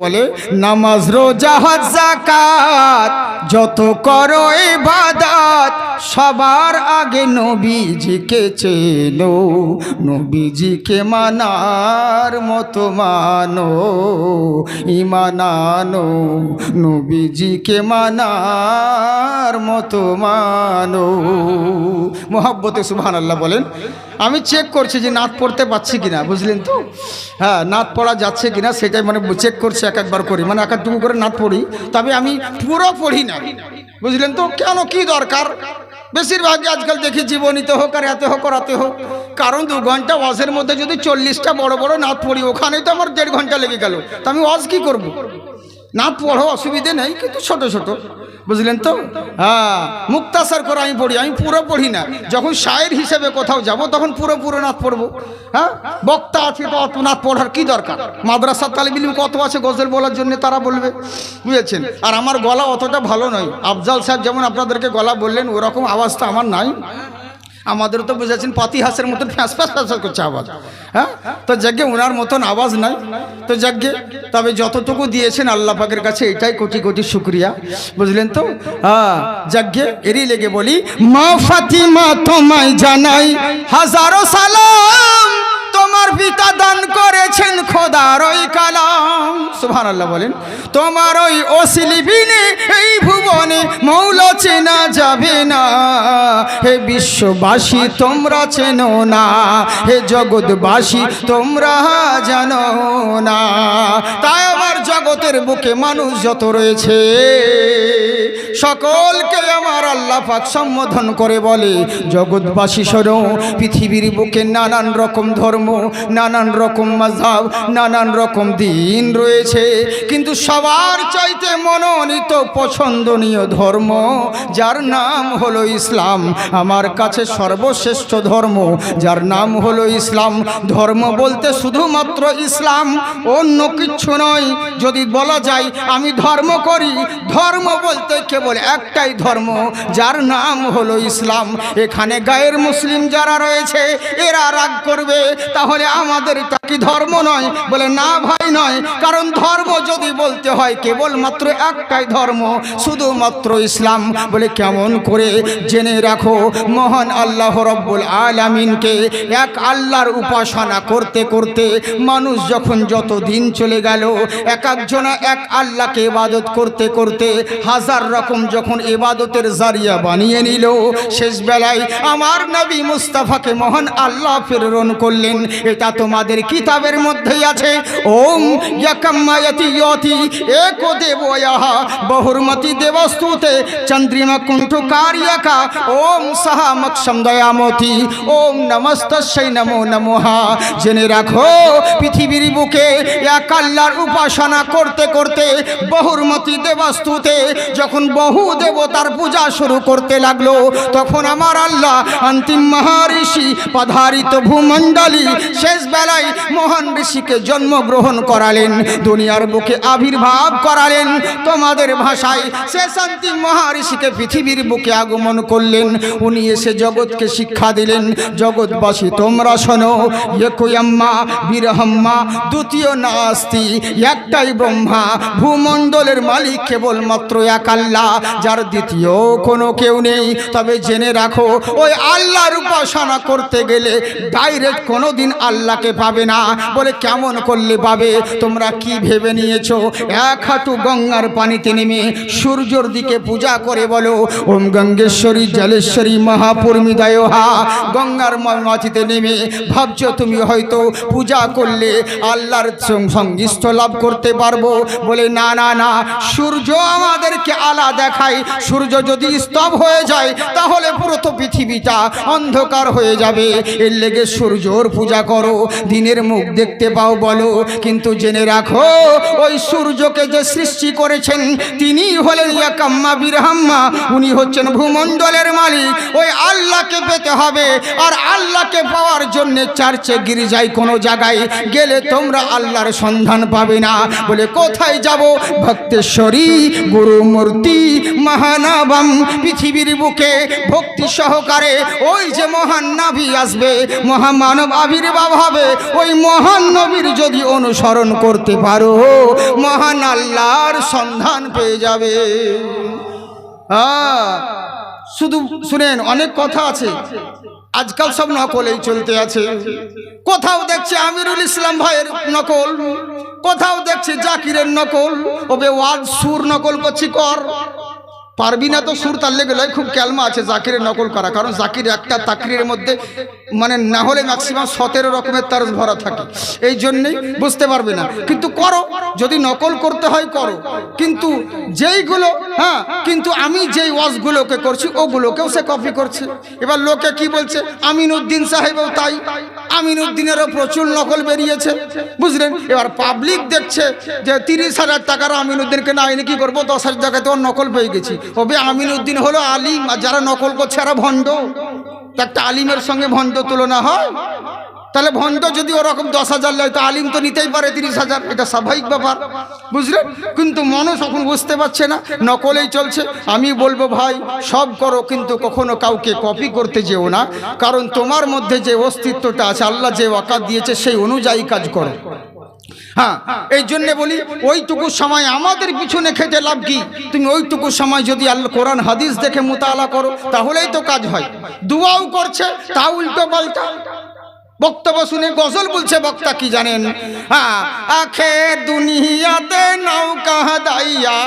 বলে নামাজ রোজা হজ যাকাত যত করো ইবাদত সবার আগে নবীজিকে চেনো, নবীজিকে মানার মতো মানো, ঈমান আনো নবীজিকে মানার মতো মানো। মোহাব্বতে সুবহানাল্লাহ বলেন। আমি চেক করছি যে নাত পড়তে পারছি কিনা, বুঝলেন তো? হ্যাঁ, নাত পড়া যাচ্ছে কিনা সেটাই মানে চেক করছি, এক একবার করি, মানে এক একটুকু করে নাত পড়ি, তবে আমি পুরো পড়ি না, বুঝলেন তো? কেন, কি দরকার? বেশিরভাগই আজকাল দেখি জীবনীতে হোক আর এতে হোক রাতে হোক, কারণ 2 ঘন্টা ওয়াজের মধ্যে যদি 40টা বড় বড় নাত পড়ি, ওখানেই তো আমার 1.5 ঘন্টা লেগে গেল, তা আমি ওয়াজ কি করব? নাত পড়ো, অসুবিধে নেই, কিন্তু ছোট ছোট, বুঝলেন তো? হ্যাঁ, মুক্তাসার করে আমি পড়ি, আমি পুরো পড়ি না। যখন শায়ের হিসেবে কোথাও যাব তখন পুরো নাত পড়বো। হ্যাঁ, বক্তা আছে তো অত নাত পড়ার কি দরকার? মাদ্রাসার তালিব ইলম কত আছে গজল বলার জন্য, তারা বলবে, বুঝেছেন? আর আমার গলা অতটা ভালো নয়। আফজাল সাহেব যেমন আপনাদেরকে গলা বললেন, ওরকম আওয়াজটা আমার নাই। আমাদের তো বুঝেছেন পাতি হাঁসের মতন ফ্যাঁস ফ্যাঁস ফ্যাঁস করছে আওয়াজ। হ্যাঁ, তো যাকে ওনার মতন আওয়াজ নাই, তো যাকে তবে যতটুকু দিয়েছেন আল্লাহ পাকের কাছে এটাই কোটি কোটি শুকরিয়া, বুঝলেন তো? হ্যাঁ, যাকে এরই লেগে বলি, মা ফাতিমা তোমায় জানাই হাজারো সালাম, তোমার পিতা দান করেছেন খোদার ওই কালাম। সুবহানাল্লাহ বলেন। তোমার ওই ওসিলি বিনে এই ভুবনে মৌলা চেনা যাবে না, হে বিশ্ববাসী তোমরা চেনো না, হে জগৎবাসী তোমরা জানো না। তাই আমার জগতের বুকে মানুষ যত রয়েছে সকলকে আমার আল্লাহ পাক সম্বোধন করে বলে জগৎবাসী শোনো, পৃথিবীর বুকে নানান রকম ধর্ম, নানান রকম মাযহাব, নানান রকম দিন রয়েছে, কিন্তু সবার চাইতে মনোনীত পছন্দনীয় ধর্ম যার নাম হলো ইসলাম, আমার কাছে সর্বশ্রেষ্ঠ ধর্ম যার নাম হলো ইসলাম। ধর্ম বলতে শুধুমাত্র ইসলাম, অন্য কিচ্ছু নয়। যদি বলা যায় আমি ধর্ম করি, ধর্ম বলতে কেবল একটাই ধর্ম যার নাম হলো ইসলাম। এখানে গায়ের মুসলিম যারা রয়েছে এরা রাগ করবে, তাহলে আমাদের তা কি ধর্ম নয়? বলে না ভাই নয়, কারণ ধর্ম যদি বলতে হয় কেবলমাত্র একটাই ধর্ম, শুধুমাত্র ইসলাম। বলে কেমন করে? জেনে রাখো, মহান আল্লাহ রব্বুল আলামিনকে এক আল্লাহর উপাসনা করতে করতে মানুষ যখন যত দিন চলে গেল, এক একজনা এক আল্লাহকে ইবাদত করতে করতে হাজার রকম যখন ইবাদতের জারিয়া বানিয়ে নিল, শেষ বেলায় আমার নবী মুস্তাফাকে মহান আল্লাহ প্রেরণ করলেন। এটা তোমাদের কিতাবের মধ্যেই আছে। ওম ইয়াকাম্মায়াতি ইয়তি একো দেবয়াহা বহুর্মতি দেবস্তুতে চন্দ্রিমা কুণ্ঠু কারিয়াকা ওম সাহা মক্ষম দয়ামতি ওম নমস্তস্যৈ নমো নমঃ। জেনে রাখো, পৃথিবীর বুকে এক আল্লাহর উপাসনা করতে করতে বহুর্মতি দেবস্তুতে যখন বহু দেবতার পূজা শুরু করতে লাগলো, তখন আমার আল্লাহ অন্তিম মহারিষি পধারিত ভূমণ্ডলী শেষ বেলায় মহান ঋষিকে জন্মগ্রহণ করালেন, দুনিয়ার বুকে আবির্ভাব করালেন। তোমাদের ভাষায় শেষ অন্তিম মহারিষিকে পৃথিবীর বুকে আগমন করলেন। উনি এসে জগৎকে শিক্ষা দিলেন, জগৎবাসী তোমরা শোনো, একয়াম্মা বিরহম্মা দ্বিতীয় নাস্তি, একটাই ব্রহ্মা, ভূমণ্ডলের মালিক কেবলমাত্র এক আল্লাহ, যার দ্বিতীয় কোনো কেউ নেই। তবে জেনে রাখো, ওই আল্লাহর উপাসনা করতে গেলে ডাইরেক্ট কোনোদিন আল্লাহকে পাবে না। বলে কেমন করলে পাবে? তোমরা কি ভেবে নিয়েছো? এক হাঁটু গঙ্গার পানিতে নেমে সূর্যর দিকে পূজা করে বলো ওম গঙ্গেশ্বরী জলেশ্বরী মহাপূর্মিদায়হা, গঙ্গার মাটিতে নেমে ভাবছো তুমি হয়তো পূজা করলে আল্লাহর সঙ্গিষ্ঠ লাভ করতে পারবো। বলে না না না, সূর্য আমাদেরকে আলা দেখায়। সূর্য যদি স্তব হয়ে যায় তাহলে পুরো তো পৃথিবীটা অন্ধকার হয়ে যাবে। এর লেগে সূর্যর পূজা করো, দিনের মুখ দেখতে পাও বলো। কিন্তু জেনে রাখো, ওই সূর্যকে যে সৃষ্টি করেছেন তিনি হলেন ইয়াকাম্মা বিরহাম্মা, উনি হচ্ছেন ভূমণ্ডলের মালিক। ওই আল্লাহকে পেতে হবে, আর আল্লাহকে পাওয়ার জন্য চার্চে গির্জায় কোনো জায়গায় গেলে তোমরা আল্লাহর সন্ধান পাবে না। বলে কোথায় যাব? ভক্তেশ্বরী গুরুমূর্তি মহানাবম পৃথিবীর বুকে ভক্তি সহকারে ওই যে মহান নবী আসবে, মহামানব আবির্ভাব হবে, ওই মহান নবীর যদি অনুসরণ করতে পারো মহান আল্লাহর সন্ধান পেয়ে যাবে। শুধু শুনেন, অনেক কথা আছে, আজকাল সব নকলেই চলতে আছে। কোথাও দেখছে আমিরুল ইসলাম ভাইয়ের নকল, কোথাও দেখছে জাকিরের নকল। ওবে ওয়াজ সুর নকল করছি, কর পারবি না তো সুর তার লেগে লয়, খুব ক্যালমা আছে জাকিরের নকল করা, কারণ জাকির একটা তাকরিরের মধ্যে মানে না হলে ম্যাক্সিমাম 17 রকমের তারজ ভরা থাকে, এই জন্যেই বুঝতে পারবে না। কিন্তু করো, যদি নকল করতে হয় করো, কিন্তু যেইগুলো কিন্তু আমি যেই ওয়াজগুলোকে করছি ওগুলোকেও সে কপি করছে। এবার লোকে কি বলছে, আমিনউদ্দিন সাহেবও তাই, আমিনউদ্দিনেরও প্রচুর নকল বেরিয়েছে, বুঝলেন। এবার পাবলিক দেখছে যে 30,000 টাকার আমিনউদ্দিনকে না এনে কি করবো, 10,000 টাকাতে ওর নকল পেয়ে গেছি। ওবে আমিনউদ্দিন হলো আলিম, আর যারা নকল করছে এরা ভণ্ড। একটা আলিমের সঙ্গে ভণ্ড তুলনা হয়? তাহলে ভণ্ড যদি ওরকম 10,000 লয় তো আলিম তো নিতেই পারে 30,000, এটা স্বাভাবিক ব্যাপার, বুঝলেন। কিন্তু মানুষ এখন বুঝতে পারছে না, নকলেই চলছে। আমি বলবো ভাই সব করো, কিন্তু কখনো কাউকে কপি করতে যেও না, কারণ তোমার মধ্যে যে অস্তিত্বটা আছে, আল্লাহ যে ওয়াকাত দিয়েছে সেই অনুযায়ী কাজ করো। এই জন্য বলি ওইটুকু সময় আমাদের পিছনে খেটে লাভ কি? তুমি ওইটুকু সময় যদি আল্লাহ কোরআন হাদিস দেখে মুতাআলা করো তাহলেই তো কাজ হয়। দুয়াও করছে তা উল্টো পাল্টা বক্তব্য শুনে গজল বলছে বক্তা, কি জানেন, আখের দুনিয়াতে নৌকা দাইয়া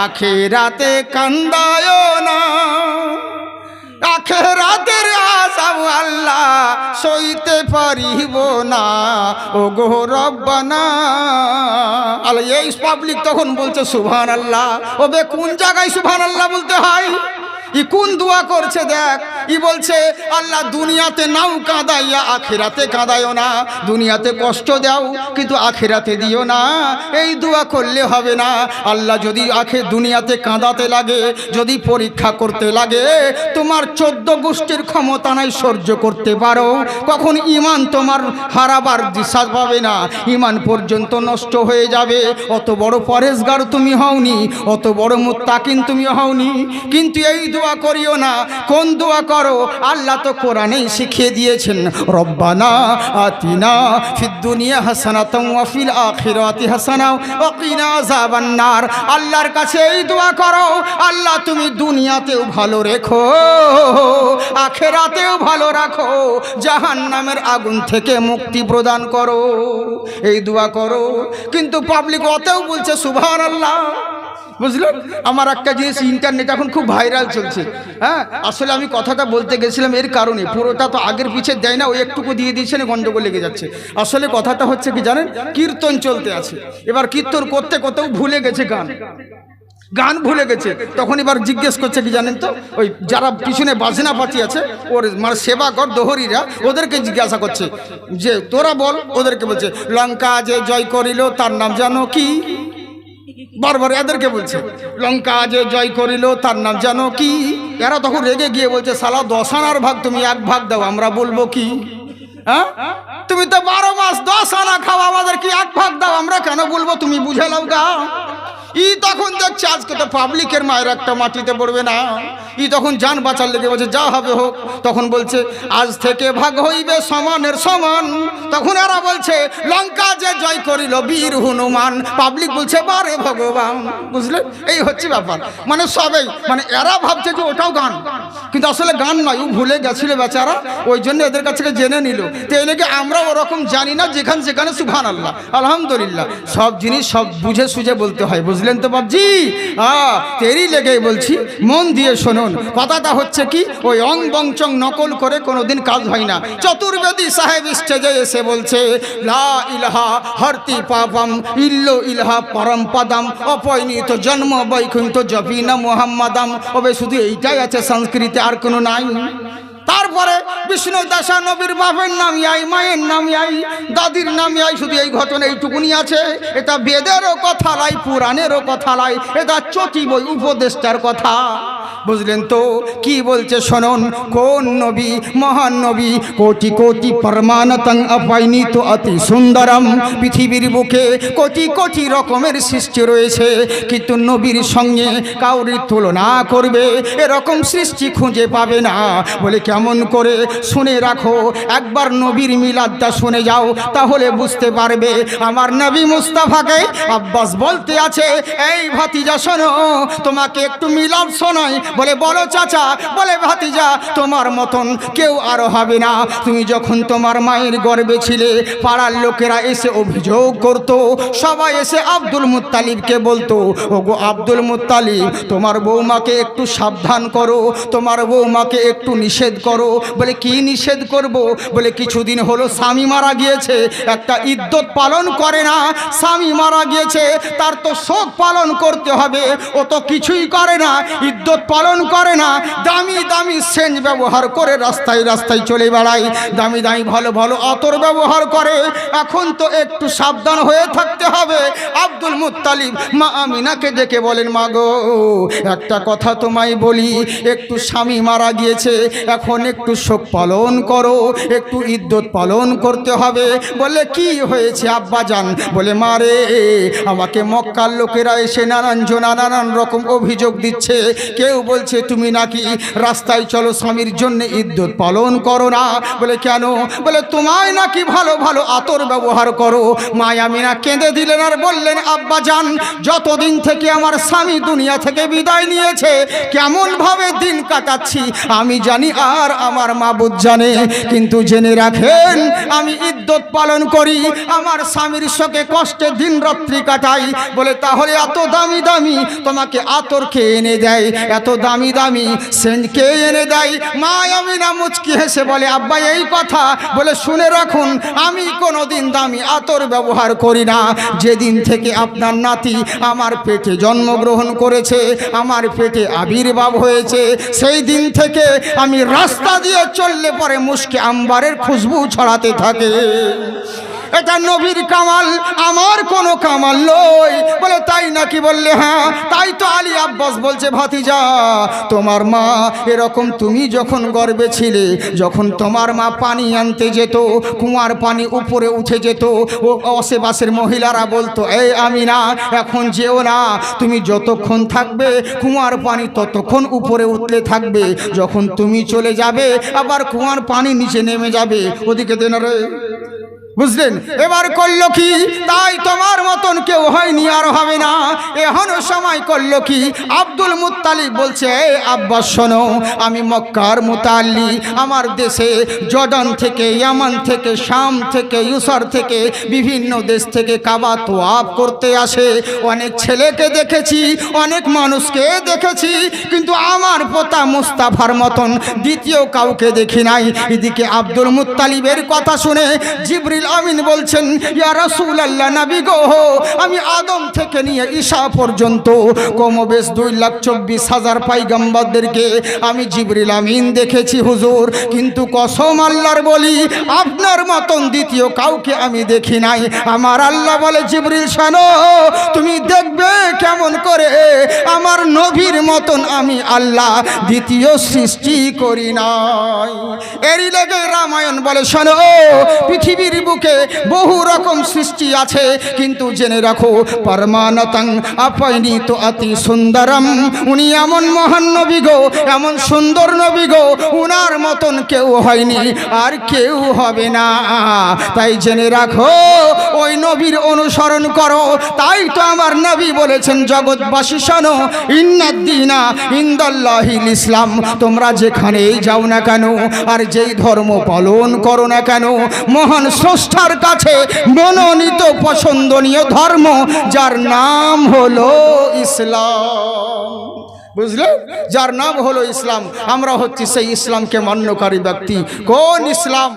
আখেরাতে কান্দায় না, আখেরাতের আযাব আল্লাহ সইতে পারিব না, ও গো রব্বানা। আল্লাহ এই পাবলিক তখন বলছে সুবহানাল্লাহ। ওবে কোন জায়গায় সুবহানাল্লাহ বলতে হয়? ই কোন দোয়া করছে দেখ, ই বলছে আল্লাহ দুনিয়াতে নাও কাঁদাইয়া আখিরাতে কাঁদায়ও না, দুনিয়াতে কষ্ট দাও কিন্তু আখিরাতে দিও না। এই দোয়া করলে হবে না। আল্লাহ যদি দুনিয়াতে কাঁদাতে লাগে, যদি পরীক্ষা করতে লাগে, তোমার 14 গোষ্ঠীর ক্ষমতা নাই সহ্য করতে পারো, কখন ইমান তোমার হারাবার দিশা পাবে না, ইমান পর্যন্ত নষ্ট হয়ে যাবে। অত বড় পরেজগার তুমি হওনি, অত বড় মুত্তাকিন তুমি হওনি, কিন্তু এই দোয়া করিও না। কোন দোয়া করো? আল্লাহ তো কোরআনেই শিখিয়ে দিয়েছেন, রব্বানা আতিনা ফিদ দুনিয়া হাসানাতাও ওয়া ফিল আখিরাতি হাসানাও ওয়া কিনা আযাবান নার। আল্লাহর কাছে এই দোয়া করো, আল্লাহ তুমি দুনিয়াতেও ভালো রেখো, আখিরাতেও ভালো রাখো, জাহান্নামের আগুন থেকে মুক্তি প্রদান করো। এই দোয়া করো। কিন্তু পাবলিক অতেও বলছে সুবহানাল্লাহ, বুঝলেন। আমার একটা জিনিস ইন্টারনেট এখন খুব ভাইরাল চলছে। আসলে আমি কথাটা বলতে গেছিলাম এর কারণে, পুরোটা তো আগের পিছে দেয় না, ওই একটুকু দিয়ে দিয়েছেন, গন্ডগোল লেগে যাচ্ছে। আসলে কথাটা হচ্ছে কি জানেন, কীর্তন চলতে আছে, এবার কীর্তন করতে করতেও ভুলে গেছে গান ভুলে গেছে। তখন এবার জিজ্ঞেস করছে কি জানেন তো, ওই যারা পিছনে বাজনা পাতি আছে ওর মানে সেবা কর দোহরিরা, ওদেরকে জিজ্ঞাসা করছে যে তোরা বল। ওদেরকে বলছে লঙ্কা যে জয় করিল তার নাম জানো কি? বারবার এদেরকে বলছে লঙ্কা যে জয় করিল তার নাম জানো কি? এরা তখন রেগে গিয়ে বলছে শালা 10 আনার ভাগ তুমি 1 ভাগ দাও, আমরা বলবো কি? তুমি তো 12 মাস 10 আনা খাও, আমাদের কি 1 ভাগ দাও, আমরা কেন বলবো? তুমি বুঝে নাও গা। ই তখন দেখছে আজকে তো পাবলিকের মায়ের একটা মাটিতে পড়বে না। ই তখন জান বাঁচার লেগে বলছে যা হবে হোক। তখন বলছে আজ থেকে ভাগ হইবে সমানের সমান। তখন এরা বলছে লঙ্কা যে জয় করিল বীর হনুমান। পাবলিক বলছে বারে ভগবান। বুঝলেন, এই হচ্ছে ব্যাপার। মানে সবাই মানে এরা ভাবছে যে ওটাও গান, কিন্তু আসলে গান নয়, ও ভুলে গেছিল বেচারা, ওই জন্য এদের কাছ থেকে জেনে নিল। তো এই লেগে আমরা ওরকম জানি না, যেখানে সুবহানাল্লাহ আলহামদুলিল্লাহ সব জিনিস সব বুঝে সুঝে বলতে হয়, বুঝলেন তো বাবজি। তেরই লেগে বলছি, মন দিয়ে শুনুন। কথাটা হচ্ছে কি, ওই অং বংচং নকল করে কোনোদিন কাজ হয় না। চতুর্বেদী সাহেব স্টেজে এসে বলছে লা ইলাহা হরতি পাপম ইল্লো ইলাহা পরম পদম অপয়নিত জন্ম বৈকুণ্ঠ জপিনা মুহাম্মাদাম। ওবে শুধু এইটাই আছে সংস্কৃতে, আর কোনো নাই। তারপরে বিষ্ণু দাসা নবীর বাপের নাম আই, মায়ের নাম আই, দাদির নাম আই, শুধু এই ঘটনা এইটুকুনি আছে। এটা বেদেরও কথা লাই, পুরাণেরও কথা লাই, এটা চটি বই উপদেষ্টার কথা। বুঝলেন তো কি বলছে শুনুন, কোন নবী মহান নবী, কোটি কোটি পরমানতং আপাইনি তো অতি সুন্দরম। পৃথিবীর বুকে কোটি কোটি রকমের সৃষ্টি রয়েছে, কিন্তু নবীর সঙ্গে কাউরি তুলনা করবে এরকম সৃষ্টি খুঁজে পাবে না। বলে কেমন করে? শুনে রাখো, একবার নবীর মিলাদটা শুনে যাও, তাহলে বুঝতে পারবে। আমার নবী মুস্তাফাকে আব্বাস বলতে আছে, এই ভাতিজা শোনো, তোমাকে একটু মিলাদ শোনাই। বলে বলো চাচা। বলে ভাতিজা, তোমার মতন কেউ আর হবে না। তুমি যখন তোমার মায়ের গর্ভে ছিলে, পাড়ার লোকেরা এসে অভিযোগ করত, সবাই এসে আব্দুল মুত্তালিবকে বলতো, ওগো আব্দুল মুত্তালিব, তোমার বৌমাকে একটু সাবধান করো, তোমার বৌমাকে একটু নিষেধ করো। বলে কি নিষেধ করব? বলে কিছুদিন হলো স্বামী মারা গিয়েছে, একটা ইদ্যত পালন করে না। স্বামী মারা গিয়েছে, তার তো শোক পালন করতে হবে, ও তো কিছুই করে না, ইদ্যত পালন করে না। দামি দামি সেন্ট ব্যবহার করে রাস্তায় রাস্তায় চলে বেড়ায়, দামি দামি ভালো ভালো আতর ব্যবহার করে। এখন তো একটু সাবধান হয়ে থাকতে হবে। আব্দুল মুত্তালিব মা আমিনাকে ডেকে বলেন, মা গো, একটা কথা তোমায় বলি, একটু স্বামী মারা গিয়েছে, এখন একটু শোক পালন করো, একটু ইদ্যত পালন করতে হবে। বলে কি হয়েছে আব্বা জান? বলে মারে, আমাকে মক্কার লোকেরা এসে নানান রকম অভিযোগ দিচ্ছে। কেউ বলছে তুমি নাকি রাস্তায় চলো স্বামীর জন্য ইদ্যত পালন করো না। বলে কেন? বলে তোমায় নাকি ভালো ভালো আতর ব্যবহার করো। মা আমিনা কেঁদে দিলেন আর বললেন, আব্বা জান, যতদিন থেকে আমার স্বামী দুনিয়া থেকে বিদায় নিয়েছে, কেমন ভাবে দিন কাটাচ্ছি আমি জানি, আর আমার মাবুদ জানে। কিন্তু জেনে রাখেন, আমি ইদ্যত পালন করি, আমার স্বামীর শোকে কষ্টে দিন রাত্রি কাটাই। বলে তাহলে এত দামি দামি তোমাকে আতর কে এনে দেয়? এত দামি দামি সেন্ট কে এনে দেয়? মা আমিনা মুচকি হেসে বলে, আব্বা এই কথা? বলে শুনে রাখুন, আমি কোনোদিন দামি আতর ব্যবহার করি না। যেদিন থেকে আপনার নাতি আমার পেটে জন্মগ্রহণ করেছে, আমার পেটে আবির্ভাব হয়েছে, সেই দিন থেকে আমি রাস্তা দিয়ে চললে পরে মুশকে আম্বারের খুশবু ছড়াতে থাকে। এটা নবীর কামাল, আমার কোনো কামাল নয়। বলে তাই নাকি? বললে হ্যাঁ। তাই তো আলী আব্বাস বলছে, ভাতিজা, তোমার মা এরকম, তুমি যখন গর্ভে ছিলে, যখন তোমার মা পানি আনতে যেত, কুয়ার পানি উপরে উঠে যেত, ও আশেপাশের মহিলারা বলতো, এই আমিনা, এখন যেও না, তুমি যতক্ষণ থাকবে কুয়ার পানি ততক্ষণ উপরে উঠলে থাকবে, যখন তুমি চলে যাবে আবার কুয়ার পানি নিচে নেমে যাবে। ওদিকে দেন রে, বুঝলেন? এবার করলো কি? তাই তোমার মতন কেউ হয়নি, আর হবে না। এখনো সময় করলো কি? আব্দুল মুত্তালিব বলছে, আব্বাস শোনো, আমি মক্কার মুতাল্লি, আমার দেশে জর্ডান থেকে, ইয়ামান থেকে, শাম থেকে, ইউসার থেকে, বিভিন্ন দেশ থেকে কাবা তোয়াফ করতে আসে। অনেক ছেলেকে দেখেছি, অনেক মানুষকে দেখেছি, কিন্তু আমার পোতা মুস্তাফার মতন দ্বিতীয় কাউকে দেখি নাই। এদিকে আব্দুল মুত্তালিবের কথা শুনে জিবরিল আমিন বলছেন, ইয়া রাসূলুল্লাহ, নবী গো, আমি আদম থেকে নিয়ে ঈসা পর্যন্ত কমবেশ 2,24,000 পয়গম্বরদেরকে আমি জিবরিল আমিন দেখেছি হুজুর, কিন্তু কসম আল্লাহর বলি, আপনার মতন দ্বিতীয় কাউকে আমি দেখি নাই। আমার আল্লাহ বলে, জিবরিল শোনো, তুমি দেখবে কেমন করে আমার নবীর মতন আমি আল্লাহ দ্বিতীয় সৃষ্টি করি নাই। এরই লেগে রামায়ণ বলে, শোনো, পৃথিবীর বুকে বহু রকম সৃষ্টি আছে, কিন্তু জেনে রাখো, পরমানতং আপাইনি তো অতি সুন্দরম, উনি এমন মহান নবী গো, এমন সুন্দর নবী গো, উনার মতন কেউ হয়নি, আর কেউ হবে না। তাই জেনে রাখো, ওই নবীর অনুসরণ করো। তাই তো আমার নবী বলেছেন, জগৎবাসী শোনো, ইন্নাদ্দীনা ইনদাল্লাহিল ইসলাম, তোমরা যেখানেই যাও না কেন, আর যেই ধর্ম পালন করো না কেন, মহান স্রষ্টার কাছে মনোনীত পছন্দনীয় ধর্ম, যার নাম হলো ইসলাম। বুঝলে? যার নাম হলো ইসলাম। আমরা হচ্ছি সেই ইসলামকে মান্যকারী ব্যক্তি। কোন ইসলাম?